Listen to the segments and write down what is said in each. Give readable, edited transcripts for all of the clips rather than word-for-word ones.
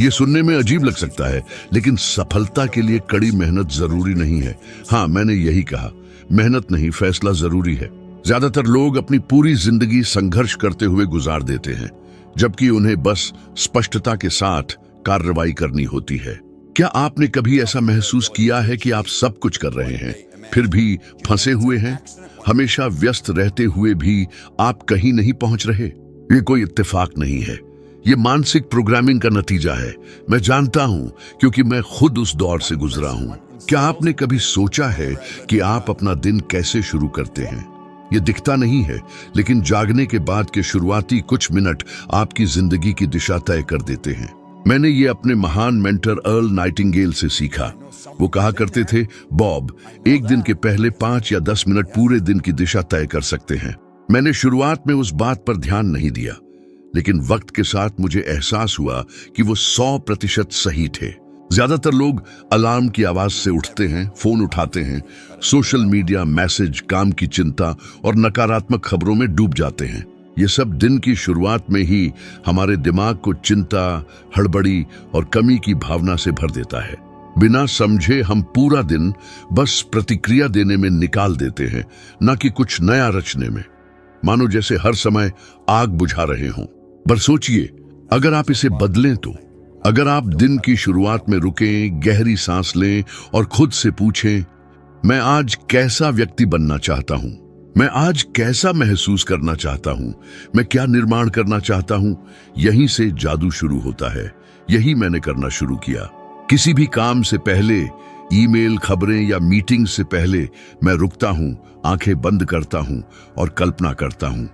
ये सुनने में अजीब लग सकता है, लेकिन सफलता के लिए कड़ी मेहनत जरूरी नहीं है। हाँ, मैंने यही कहा, मेहनत नहीं, फैसला जरूरी है। ज्यादातर लोग अपनी पूरी जिंदगी संघर्ष करते हुए गुजार देते हैं, जबकि उन्हें बस स्पष्टता के साथ कार्रवाई करनी होती है। क्या आपने कभी ऐसा महसूस किया है कि आप सब कुछ कर रहे हैं, फिर भी फंसे हुए हैं? हमेशा व्यस्त रहते हुए भी आप कहीं नहीं पहुंच रहे। ये कोई इत्तेफाक नहीं है, ये मानसिक प्रोग्रामिंग का नतीजा है। मैं जानता हूं, क्योंकि मैं खुद उस दौर से गुजरा हूं। क्या आपने कभी सोचा है कि आप अपना दिन कैसे शुरू करते हैं? ये दिखता नहीं है, लेकिन जागने के बाद के शुरुआती कुछ मिनट आपकी जिंदगी की दिशा तय कर देते हैं। मैंने ये अपने महान मेंटर अर्ल नाइटिंगेल से सीखा। वो कहा करते थे, बॉब, एक दिन के पहले 5 या 10 मिनट पूरे दिन की दिशा तय कर सकते हैं। मैंने शुरुआत में उस बात पर ध्यान नहीं दिया, लेकिन वक्त के साथ मुझे एहसास हुआ कि वो 100% सही थे। ज्यादातर लोग अलार्म की आवाज से उठते हैं, फोन उठाते हैं, सोशल मीडिया, मैसेज, काम की चिंता और नकारात्मक खबरों में डूब जाते हैं। ये सब दिन की शुरुआत में ही हमारे दिमाग को चिंता, हड़बड़ी और कमी की भावना से भर देता है। बिना समझे हम पूरा दिन बस प्रतिक्रिया देने में निकाल देते हैं, न कि कुछ नया रचने में, मानो जैसे हर समय आग बुझा रहे हों। पर सोचिए, अगर आप इसे बदलें तो, अगर आप दिन की शुरुआत में रुकें, गहरी सांस लें और खुद से पूछें, मैं आज कैसा व्यक्ति बनना चाहता हूं? मैं आज कैसा महसूस करना चाहता हूं? मैं क्या निर्माण करना चाहता हूं? यहीं से जादू शुरू होता है। यही मैंने करना शुरू किया। किसी भी काम से पहले, ईमेल, खबरें या मीटिंग से पहले मैं रुकता हूं, आंखें बंद करता हूं और कल्पना करता हूं।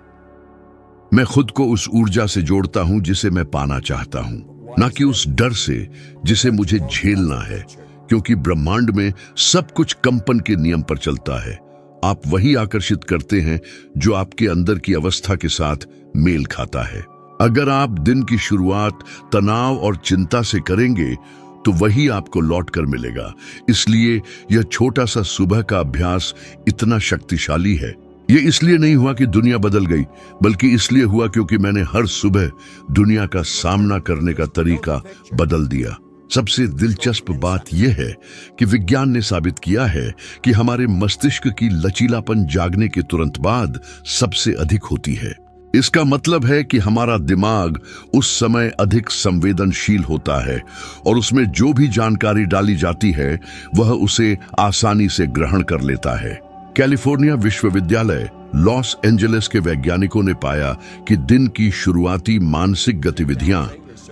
मैं खुद को उस ऊर्जा से जोड़ता हूं जिसे मैं पाना चाहता हूं, ना कि उस डर से जिसे मुझे झेलना है, क्योंकि ब्रह्मांड में सब कुछ कंपन के नियम पर चलता है। आप वही आकर्षित करते हैं जो आपके अंदर की अवस्था के साथ मेल खाता है। अगर आप दिन की शुरुआत तनाव और चिंता से करेंगे तो वही आपको लौट कर मिलेगा। इसलिए यह छोटा सा सुबह का अभ्यास इतना शक्तिशाली है। यह इसलिए नहीं हुआ कि दुनिया बदल गई, बल्कि इसलिए हुआ क्योंकि मैंने हर सुबह दुनिया का सामना करने का तरीका बदल दिया। सबसे दिलचस्प बात यह है कि विज्ञान ने साबित किया है कि हमारे मस्तिष्क की लचीलापन जागने के तुरंत बाद सबसे अधिक होती है। इसका मतलब है कि हमारा दिमाग उस समय अधिक संवेदनशील होता है और उसमें जो भी जानकारी डाली जाती है वह उसे आसानी से ग्रहण कर लेता है। कैलिफोर्निया विश्वविद्यालय लॉस एंजलिस के वैज्ञानिकों ने पाया कि दिन की शुरुआती मानसिक गतिविधियां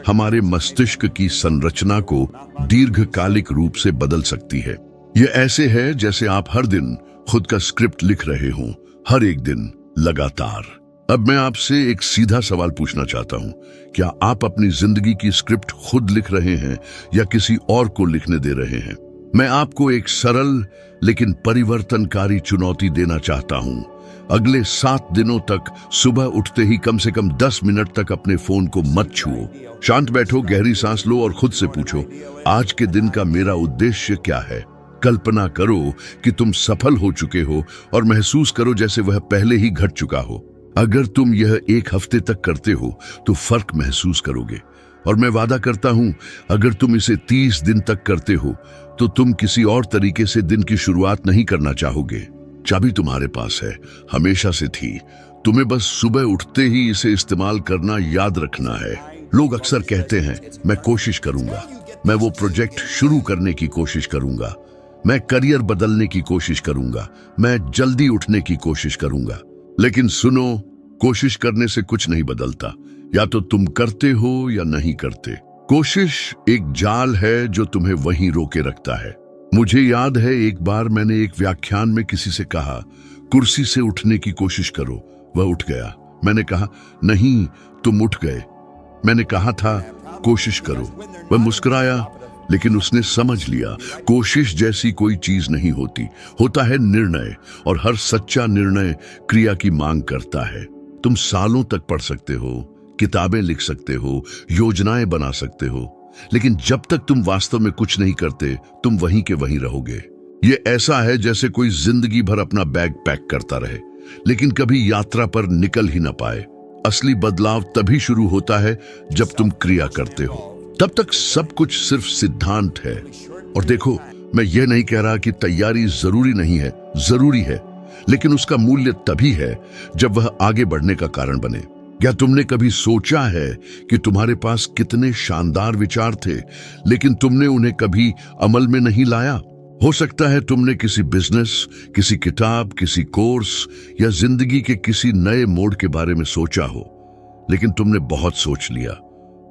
हमारे मस्तिष्क की संरचना को दीर्घकालिक रूप से बदल सकती है। यह ऐसे है जैसे आप हर दिन खुद का स्क्रिप्ट लिख रहे हों, हर एक दिन लगातार। अब मैं आपसे एक सीधा सवाल पूछना चाहता हूं, क्या आप अपनी जिंदगी की स्क्रिप्ट खुद लिख रहे हैं या किसी और को लिखने दे रहे हैं? मैं आपको एक सरल लेकिन परिवर्तनकारी चुनौती देना चाहता हूं। अगले 7 दिनों तक सुबह उठते ही कम से कम 10 मिनट तक अपने फोन को मत छुओ। शांत बैठो, गहरी सांस लो और खुद से पूछो, आज के दिन का मेरा उद्देश्य क्या है? कल्पना करो कि तुम सफल हो चुके हो और महसूस करो जैसे वह पहले ही घट चुका हो। अगर तुम यह 1 हफ्ते तक करते हो तो फर्क महसूस करोगे, और मैं वादा करता हूं, अगर तुम इसे 30 दिन तक करते हो तो तुम किसी और तरीके से दिन की शुरुआत नहीं करना चाहोगे। चाबी तुम्हारे पास है, हमेशा से थी। तुम्हें बस सुबह उठते ही इसे इस्तेमाल करना याद रखना है। लोग अक्सर कहते हैं, मैं कोशिश करूंगा, मैं वो प्रोजेक्ट शुरू करने की कोशिश करूंगा, मैं करियर बदलने की कोशिश करूंगा, मैं जल्दी उठने की कोशिश करूंगा। लेकिन सुनो, कोशिश करने से कुछ नहीं बदलता। या तो तुम करते हो या नहीं करते। कोशिश एक जाल है जो तुम्हें वहीं रोके रखता है। मुझे याद है एक बार मैंने एक व्याख्यान में किसी से कहा, कुर्सी से उठने की कोशिश करो। वह उठ गया। मैंने कहा, नहीं, तुम उठ गए। मैंने कहा था, कोशिश करो। वह मुस्कुराया, लेकिन उसने समझ लिया, कोशिश जैसी कोई चीज नहीं होती, होता है निर्णय, और हर सच्चा निर्णय क्रिया की मांग करता है। तुम सालों तक पढ़ सकते हो, किताबें लिख सकते हो, योजनाएं बना सकते हो, लेकिन जब तक तुम वास्तव में कुछ नहीं करते, तुम वहीं के वहीं रहोगे। ये ऐसा है जैसे कोई जिंदगी भर अपना बैग पैक करता रहे, लेकिन कभी यात्रा पर निकल ही ना पाए। असली बदलाव तभी शुरू होता है जब तुम क्रिया करते हो। तब तक सब कुछ सिर्फ सिद्धांत है। और देखो, मैं यह नहीं कह रहा कि तैयारी जरूरी नहीं है, जरूरी है, लेकिन उसका मूल्य तभी है जब वह आगे बढ़ने का कारण बने। क्या तुमने कभी सोचा है कि तुम्हारे पास कितने शानदार विचार थे, लेकिन तुमने उन्हें कभी अमल में नहीं लाया? हो सकता है तुमने किसी बिजनेस, किसी किताब, किसी कोर्स या जिंदगी के किसी नए मोड़ के बारे में सोचा हो, लेकिन तुमने बहुत सोच लिया,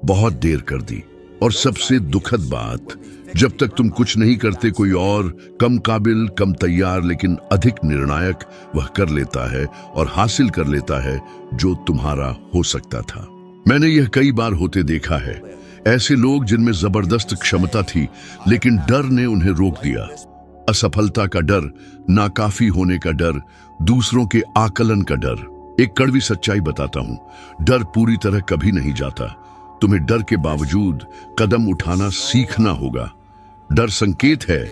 बहुत देर कर दी। और सबसे दुखद बात, जब तक तुम कुछ नहीं करते, कोई और कम काबिल, कम तैयार लेकिन अधिक निर्णायक वह कर लेता है और हासिल कर लेता है जो तुम्हारा हो सकता था। मैंने यह कई बार होते देखा है। ऐसे लोग जिनमें जबरदस्त क्षमता थी, लेकिन डर ने उन्हें रोक दिया। असफलता का डर, नाकाफी होने का डर, दूसरों के आकलन का डर। एक कड़वी सच्चाई बताता हूं, डर पूरी तरह कभी नहीं जाता। तुम्हें डर के बावजूद कदम उठाना सीखना होगा। डर संकेत है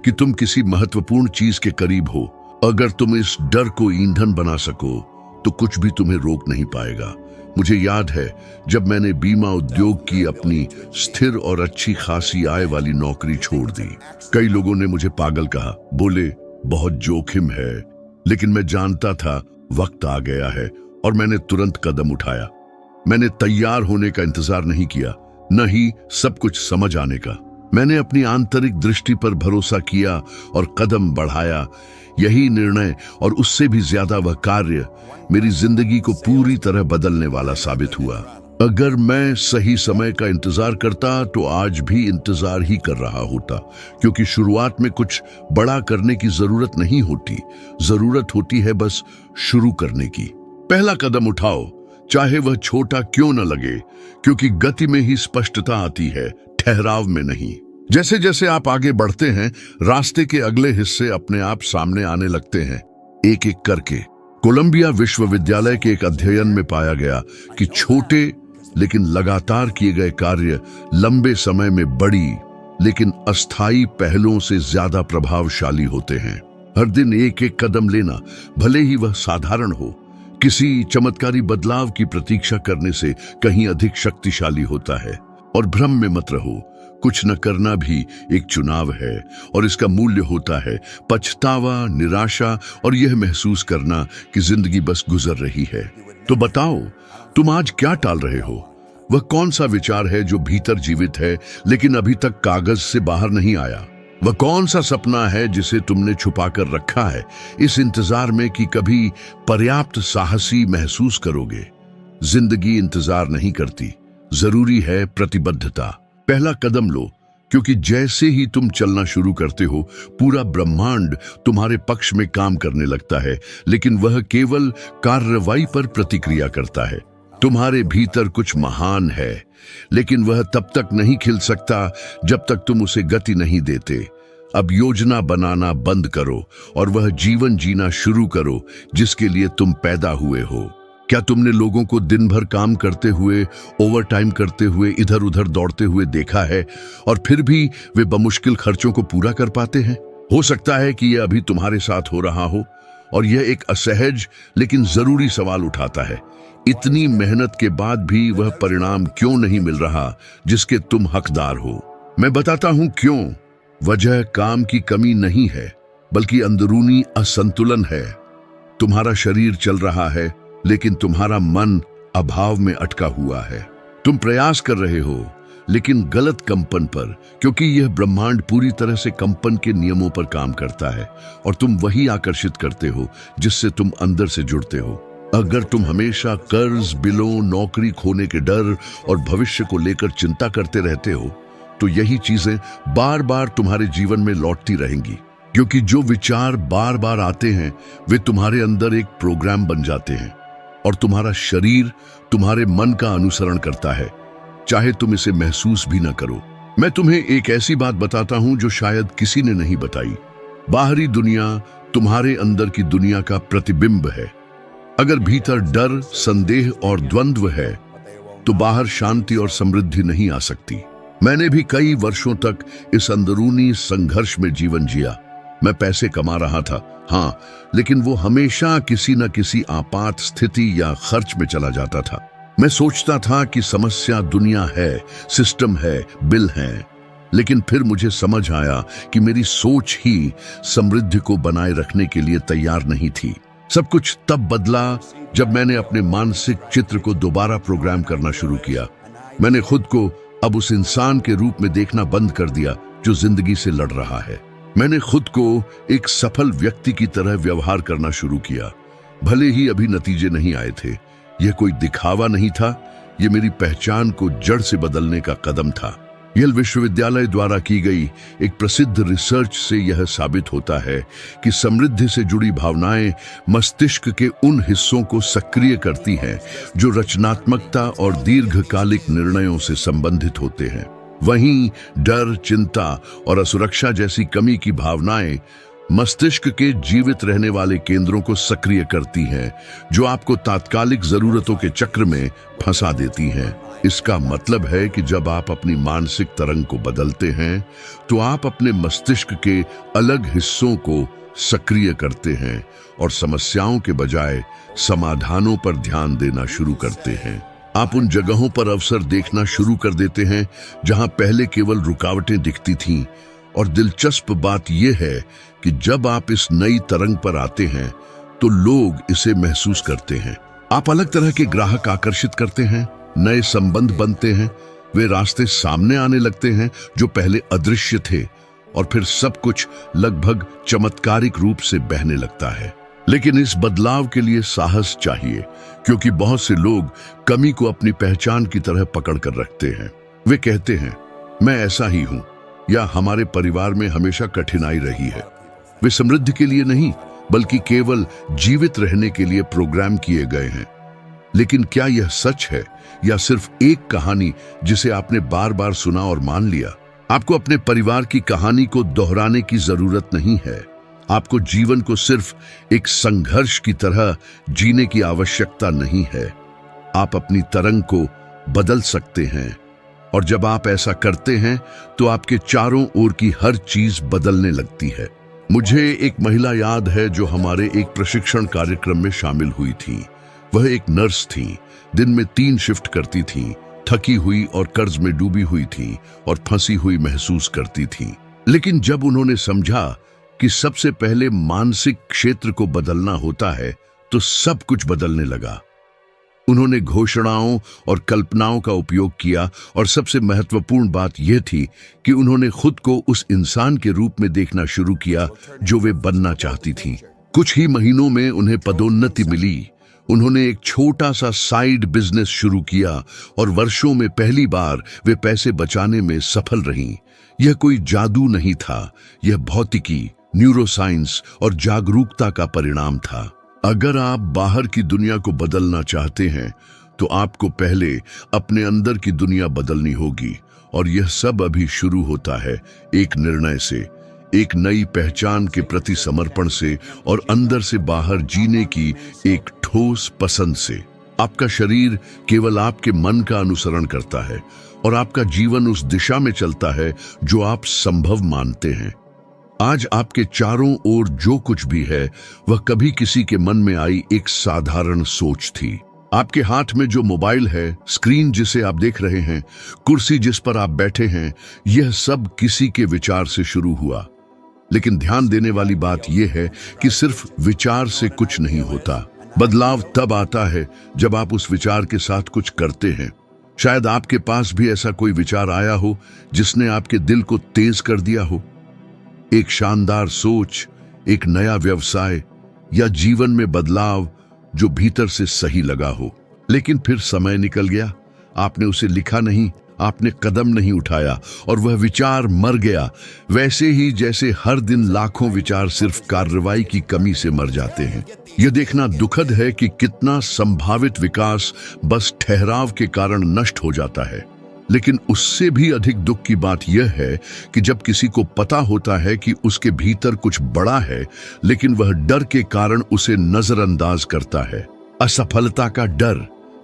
कि तुम किसी महत्वपूर्ण चीज के करीब हो। अगर तुम इस डर को ईंधन बना सको तो कुछ भी तुम्हें रोक नहीं पाएगा। मुझे याद है जब मैंने बीमा उद्योग की अपनी स्थिर और अच्छी खासी आय वाली नौकरी छोड़ दी। कई लोगों ने मुझे पागल कहा, बोले बहुत जोखिम है, लेकिन मैं जानता था वक्त आ गया है और मैंने तुरंत कदम उठाया। मैंने तैयार होने का इंतजार नहीं किया, न ही सब कुछ समझ आने का। मैंने अपनी आंतरिक दृष्टि पर भरोसा किया और कदम बढ़ाया। यही निर्णय और उससे भी ज्यादा वह कार्य मेरी जिंदगी को पूरी तरह बदलने वाला साबित हुआ। अगर मैं सही समय का इंतजार करता तो आज भी इंतजार ही कर रहा होता, क्योंकि शुरुआत में कुछ बड़ा करने की जरूरत नहीं होती, जरूरत होती है बस शुरू करने की। पहला कदम उठाओ, चाहे वह छोटा क्यों न लगे, क्योंकि गति में ही स्पष्टता आती है, ठहराव में नहीं। जैसे जैसे आप आगे बढ़ते हैं, रास्ते के अगले हिस्से अपने आप सामने आने लगते हैं, एक एक करके। कोलंबिया विश्वविद्यालय के एक अध्ययन में पाया गया कि छोटे लेकिन लगातार किए गए कार्य लंबे समय में बड़ी लेकिन अस्थायी पहलों से ज्यादा प्रभावशाली होते हैं। हर दिन एक एक कदम लेना, भले ही वह साधारण हो, किसी चमत्कारी बदलाव की प्रतीक्षा करने से कहीं अधिक शक्तिशाली होता है। और भ्रम में मत रहो, कुछ न करना भी एक चुनाव है और इसका मूल्य होता है पछतावा, निराशा और यह महसूस करना कि जिंदगी बस गुजर रही है। तो बताओ, तुम आज क्या टाल रहे हो? वह कौन सा विचार है जो भीतर जीवित है लेकिन अभी तक कागज से बाहर नहीं आया? वह कौन सा सपना है जिसे तुमने छुपा कर रखा है, इस इंतजार में कि कभी पर्याप्त साहसी महसूस करोगे? जिंदगी इंतजार नहीं करती, जरूरी है प्रतिबद्धता। पहला कदम लो, क्योंकि जैसे ही तुम चलना शुरू करते हो, पूरा ब्रह्मांड तुम्हारे पक्ष में काम करने लगता है, लेकिन वह केवल कार्रवाई पर प्रतिक्रिया करता है। तुम्हारे भीतर कुछ महान है, लेकिन वह तब तक नहीं खिल सकता जब तक तुम उसे गति नहीं देते। अब योजना बनाना बंद करो और वह जीवन जीना शुरू करो जिसके लिए तुम पैदा हुए हो। क्या तुमने लोगों को दिन भर काम करते हुए, ओवरटाइम करते हुए, इधर उधर दौड़ते हुए देखा है और फिर भी वे बमुश्किल खर्चों को पूरा कर पाते हैं? हो सकता है कि यह अभी तुम्हारे साथ हो रहा हो और यह एक असहज लेकिन जरूरी सवाल उठाता है, इतनी मेहनत के बाद भी वह परिणाम क्यों नहीं मिल रहा जिसके तुम हकदार हो? मैं बताता हूं क्यों। वजह काम की कमी नहीं है, बल्कि अंदरूनी असंतुलन है। तुम्हारा शरीर चल रहा है, लेकिन तुम्हारा मन अभाव में अटका हुआ है। तुम प्रयास कर रहे हो, लेकिन गलत कंपन पर, क्योंकि यह ब्रह्मांड पूरी तरह से कंपन के नियमों पर काम करता है और तुम वही आकर्षित करते हो जिससे तुम अंदर से जुड़ते हो। अगर तुम हमेशा कर्ज, बिलों, नौकरी खोने के डर और भविष्य को लेकर चिंता करते रहते हो, तो यही चीजें बार बार तुम्हारे जीवन में लौटती रहेंगी, क्योंकि जो विचार बार बार आते हैं वे तुम्हारे अंदर एक प्रोग्राम बन जाते हैं और तुम्हारा शरीर तुम्हारे मन का अनुसरण करता है, चाहे तुम इसे महसूस भी न करो। मैं तुम्हें एक ऐसी बात बताता हूं जो शायद किसी ने नहीं बताई। बाहरी दुनिया तुम्हारे अंदर की दुनिया का प्रतिबिंब है। अगर भीतर डर, संदेह और द्वंद्व है, तो बाहर शांति और समृद्धि नहीं आ सकती। मैंने भी कई वर्षों तक इस अंदरूनी संघर्ष में जीवन जिया। मैं पैसे कमा रहा था, हाँ, लेकिन वो हमेशा किसी न किसी आपात स्थिति या खर्च में चला जाता था। मैं सोचता था कि समस्या दुनिया है, सिस्टम है, बिल हैं। लेकिन फिर मुझे समझ आया कि मेरी सोच ही समृद्धि को बनाए रखने के लिए तैयार नहीं थी। सब कुछ तब बदला जब मैंने अपने मानसिक चित्र को दोबारा प्रोग्राम करना शुरू किया। मैंने खुद को अब उस इंसान के रूप में देखना बंद कर दिया जो जिंदगी से लड़ रहा है। मैंने खुद को एक सफल व्यक्ति की तरह व्यवहार करना शुरू किया। भले ही अभी नतीजे नहीं आए थे, यह कोई दिखावा नहीं था, यह मेरी पहचान को जड़ से बदलने का कदम था। येल विश्वविद्यालय द्वारा की गई एक प्रसिद्ध रिसर्च से यह साबित होता है कि समृद्धि से जुड़ी भावनाएं मस्तिष्क के उन हिस्सों को सक्रिय करती हैं जो रचनात्मकता और दीर्घकालिक निर्णयों से संबंधित होते हैं। वहीं डर, चिंता और असुरक्षा जैसी कमी की भावनाएं मस्तिष्क के जीवित रहने वाले केंद्रों को सक्रिय करती हैं, जो आपको तात्कालिक जरूरतों के चक्र में फंसा देती हैं। इसका मतलब है कि जब आप अपनी मानसिक तरंग को बदलते हैं तो आप अपने मस्तिष्क के अलग हिस्सों को सक्रिय करते हैं और समस्याओं के बजाय समाधानों पर ध्यान देना शुरू करते हैं। आप उन जगहों पर अवसर देखना शुरू कर देते हैं जहां पहले केवल रुकावटें दिखती थीं। और दिलचस्प बात यह है कि जब आप इस नई तरंग पर आते हैं तो लोग इसे महसूस करते हैं। आप अलग तरह के ग्राहक आकर्षित करते हैं, नए संबंध बनते हैं, वे रास्ते सामने आने लगते हैं जो पहले अदृश्य थे, और फिर सब कुछ लगभग चमत्कारिक रूप से बहने लगता है। लेकिन इस बदलाव के लिए साहस चाहिए, क्योंकि बहुत से लोग कमी को अपनी पहचान की तरह पकड़ कर रखते हैं। वे कहते हैं, मैं ऐसा ही हूं, या हमारे परिवार में हमेशा कठिनाई रही है। वे समृद्धि के लिए नहीं, बल्कि केवल जीवित रहने के लिए प्रोग्राम किए गए हैं। लेकिन क्या यह सच है, या सिर्फ एक कहानी जिसे आपने बार बार सुना और मान लिया? आपको अपने परिवार की कहानी को दोहराने की जरूरत नहीं है। आपको जीवन को सिर्फ एक संघर्ष की तरह जीने की आवश्यकता नहीं है। आप अपनी तरंग को बदल सकते हैं, और जब आप ऐसा करते हैं तो आपके चारों ओर की हर चीज बदलने लगती है। मुझे एक महिला याद है जो हमारे एक प्रशिक्षण कार्यक्रम में शामिल हुई थी। वह एक नर्स थी, दिन में 3 शिफ्ट करती थी, थकी हुई और कर्ज में डूबी हुई थी और फंसी हुई महसूस करती थी। लेकिन जब उन्होंने समझा कि सबसे पहले मानसिक क्षेत्र को बदलना होता है, तो सब कुछ बदलने लगा। उन्होंने घोषणाओं और कल्पनाओं का उपयोग किया, और सबसे महत्वपूर्ण बात यह थी कि उन्होंने खुद को उस इंसान के रूप में देखना शुरू किया जो वे बनना चाहती थीं। कुछ ही महीनों में उन्हें पदोन्नति मिली। उन्होंने एक छोटा सा साइड बिजनेस शुरू किया, और वर्षों में पहली बार वे पैसे बचाने में सफल रहीं। यह कोई जादू नहीं था, यह भौतिकी, न्यूरोसाइंस और जागरूकता का परिणाम था। अगर आप बाहर की दुनिया को बदलना चाहते हैं तो आपको पहले अपने अंदर की दुनिया बदलनी होगी, और यह सब अभी शुरू होता है एक निर्णय से, एक नई पहचान के प्रति समर्पण से, और अंदर से बाहर जीने की एक ठोस पसंद से। आपका शरीर केवल आपके मन का अनुसरण करता है, और आपका जीवन उस दिशा में चलता है जो आप संभव मानते हैं। आज आपके चारों ओर जो कुछ भी है वह कभी किसी के मन में आई एक साधारण सोच थी। आपके हाथ में जो मोबाइल है, स्क्रीन जिसे आप देख रहे हैं, कुर्सी जिस पर आप बैठे हैं, यह सब किसी के विचार से शुरू हुआ। लेकिन ध्यान देने वाली बात यह है कि सिर्फ विचार से कुछ नहीं होता। बदलाव तब आता है जब आप उस विचार के साथ कुछ करते हैं। शायद आपके पास भी ऐसा कोई विचार आया हो जिसने आपके दिल को तेज कर दिया हो। एक शानदार सोच, एक नया व्यवसाय, या जीवन में बदलाव जो भीतर से सही लगा हो। लेकिन फिर समय निकल गया, आपने उसे लिखा नहीं, आपने कदम नहीं उठाया, और वह विचार मर गया। वैसे ही जैसे हर दिन लाखों विचार सिर्फ कार्रवाई की कमी से मर जाते हैं। यह देखना दुखद है कि कितना संभावित विकास बस ठहराव के कारण नष्ट हो जाता है। लेकिन उससे भी अधिक दुख की बात यह है कि जब किसी को पता होता है कि उसके भीतर कुछ बड़ा है, लेकिन वह डर के कारण उसे नजरअंदाज करता है। असफलता का डर,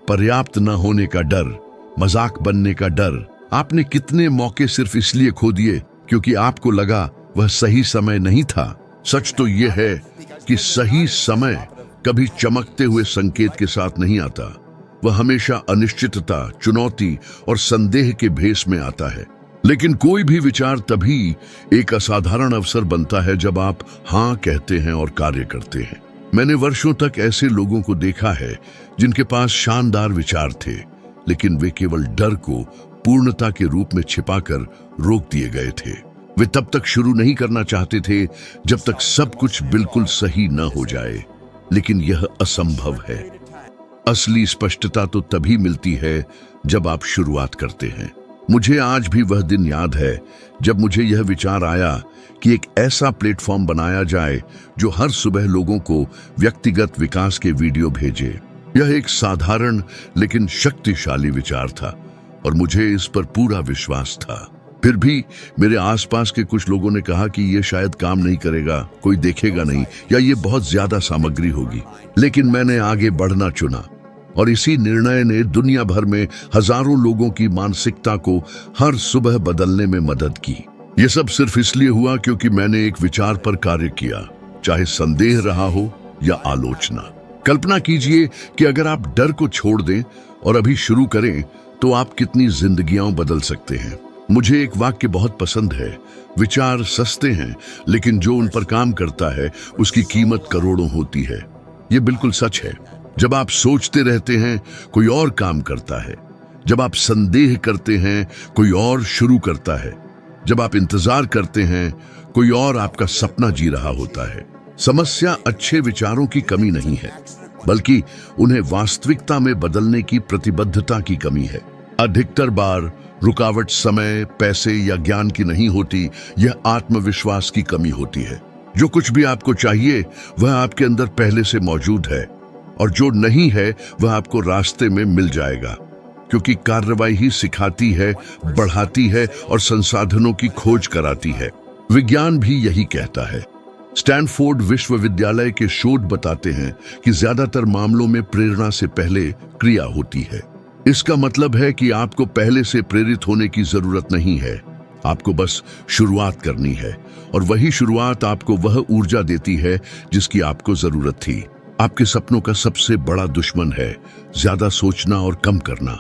पर्याप्त न होने का डर, मजाक बनने का डर। आपने कितने मौके सिर्फ इसलिए खो दिए क्योंकि आपको लगा वह सही समय नहीं था। सच तो यह है कि सही समय कभी चमकते हुए संकेत के साथ नहीं आता। वह हमेशा अनिश्चितता, चुनौती और संदेह के भेष में आता है। लेकिन कोई भी विचार तभी एक असाधारण अवसर बनता है जब आप हाँ कहते हैं और कार्य करते हैं। मैंने वर्षों तक ऐसे लोगों को देखा है जिनके पास शानदार विचार थे, लेकिन वे केवल डर को पूर्णता के रूप में छिपाकर रोक दिए गए थे। वे तब तक शुरू नहीं करना चाहते थे जब तक सब कुछ बिल्कुल सही न हो जाए, लेकिन यह असंभव है। असली स्पष्टता तो तभी मिलती है जब आप शुरुआत करते हैं। मुझे आज भी वह दिन याद है जब मुझे यह विचार आया कि एक ऐसा प्लेटफॉर्म बनाया जाए जो हर सुबह लोगों को व्यक्तिगत विकास के वीडियो भेजे। यह एक साधारण लेकिन शक्तिशाली विचार था और मुझे इस पर पूरा विश्वास था। फिर भी मेरे आसपास के कुछ लोगों ने कहा कि यह शायद काम नहीं करेगा, कोई देखेगा नहीं, या ये बहुत ज्यादा सामग्री होगी। लेकिन मैंने आगे बढ़ना चुना और इसी निर्णय ने दुनिया भर में हजारों लोगों की मानसिकता को हर सुबह बदलने में मदद की। यह सब सिर्फ इसलिए हुआ क्योंकि मैंने एक विचार पर कार्य किया, चाहे संदेह रहा हो या आलोचना। कल्पना कीजिए कि अगर आप डर को छोड़ दें और अभी शुरू करें तो आप कितनी जिंदगियां बदल सकते हैं। मुझे एक वाक्य बहुत पसंद है, विचार सस्ते हैं लेकिन जो उन पर काम करता है उसकी कीमत करोड़ों होती है। यह बिल्कुल सच है। जब आप सोचते रहते हैं कोई और काम करता है, जब आप संदेह करते हैं कोई और शुरू करता है, जब आप इंतजार करते हैं कोई और आपका सपना जी रहा होता है। समस्या अच्छे विचारों की कमी नहीं है, बल्कि उन्हें वास्तविकता में बदलने की प्रतिबद्धता की कमी है। अधिकतर बार रुकावट समय, पैसे या ज्ञान की नहीं होती, यह आत्मविश्वास की कमी होती है। जो कुछ भी आपको चाहिए वह आपके अंदर पहले से मौजूद है और जो नहीं है वह आपको रास्ते में मिल जाएगा, क्योंकि कार्रवाई ही सिखाती है, बढ़ाती है और संसाधनों की खोज कराती है। विज्ञान भी यही कहता है। स्टैनफोर्ड विश्वविद्यालय के शोध बताते हैं कि ज्यादातर मामलों में प्रेरणा से पहले क्रिया होती है। इसका मतलब है कि आपको पहले से प्रेरित होने की जरूरत नहीं है, आपको बस शुरुआत करनी है, और वही शुरुआत आपको वह ऊर्जा देती है जिसकी आपको जरूरत थी। आपके सपनों का सबसे बड़ा दुश्मन है ज्यादा सोचना और कम करना,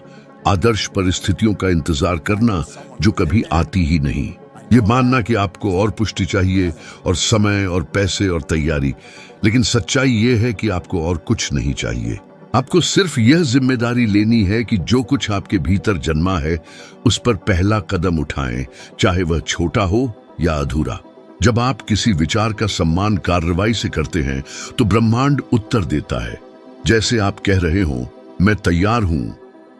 आदर्श परिस्थितियों का इंतजार करना जो कभी आती ही नहीं, ये मानना कि आपको और पुष्टि चाहिए और समय और पैसे और तैयारी। लेकिन सच्चाई ये है कि आपको और कुछ नहीं चाहिए। आपको सिर्फ यह जिम्मेदारी लेनी है कि जो कुछ आपके भीतर जन्मा है उस पर पहला कदम उठाएं, चाहे वह छोटा हो या अधूरा। जब आप किसी विचार का सम्मान कार्रवाई से करते हैं तो ब्रह्मांड उत्तर देता है, जैसे आप कह रहे हो मैं तैयार हूं,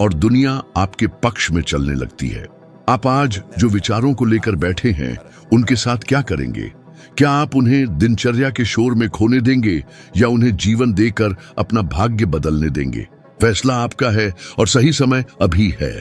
और दुनिया आपके पक्ष में चलने लगती है। आप आज जो विचारों को लेकर बैठे हैं उनके साथ क्या करेंगे? क्या आप उन्हें दिनचर्या के शोर में खोने देंगे या उन्हें जीवन देकर अपना भाग्य बदलने देंगे? फैसला आपका है और सही समय अभी है।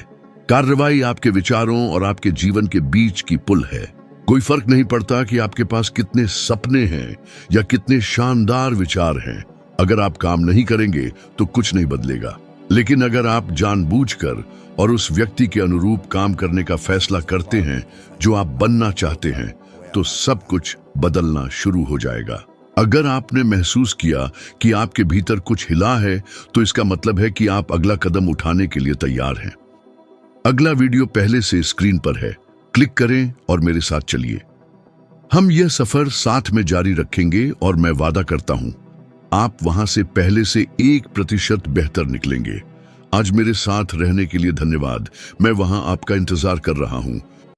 कार्रवाई आपके विचारों और आपके जीवन के बीच की पुल है। कोई फर्क नहीं पड़ता कि आपके पास कितने सपने हैं या कितने शानदार विचार हैं। अगर आप काम नहीं करेंगे तो कुछ नहीं बदलेगा। लेकिन अगर आप जानबूझकर और उस व्यक्ति के अनुरूप काम करने का फैसला करते हैं जो आप बनना चाहते हैं, तो सब कुछ बदलना शुरू हो जाएगा। अगर आपने महसूस किया कि आपके भीतर कुछ हिला है, तो इसका मतलब है कि आप अगला कदम उठाने के लिए तैयार हैं। अगला वीडियो पहले से स्क्रीन पर है, क्लिक करें और मेरे साथ चलिए। हम यह सफर साथ में जारी रखेंगे और मैं वादा करता हूं आप वहां से पहले से 1% बेहतर निकलेंगे। आज मेरे साथ रहने के लिए धन्यवाद। मैं वहां आपका इंतजार कर रहा हूं।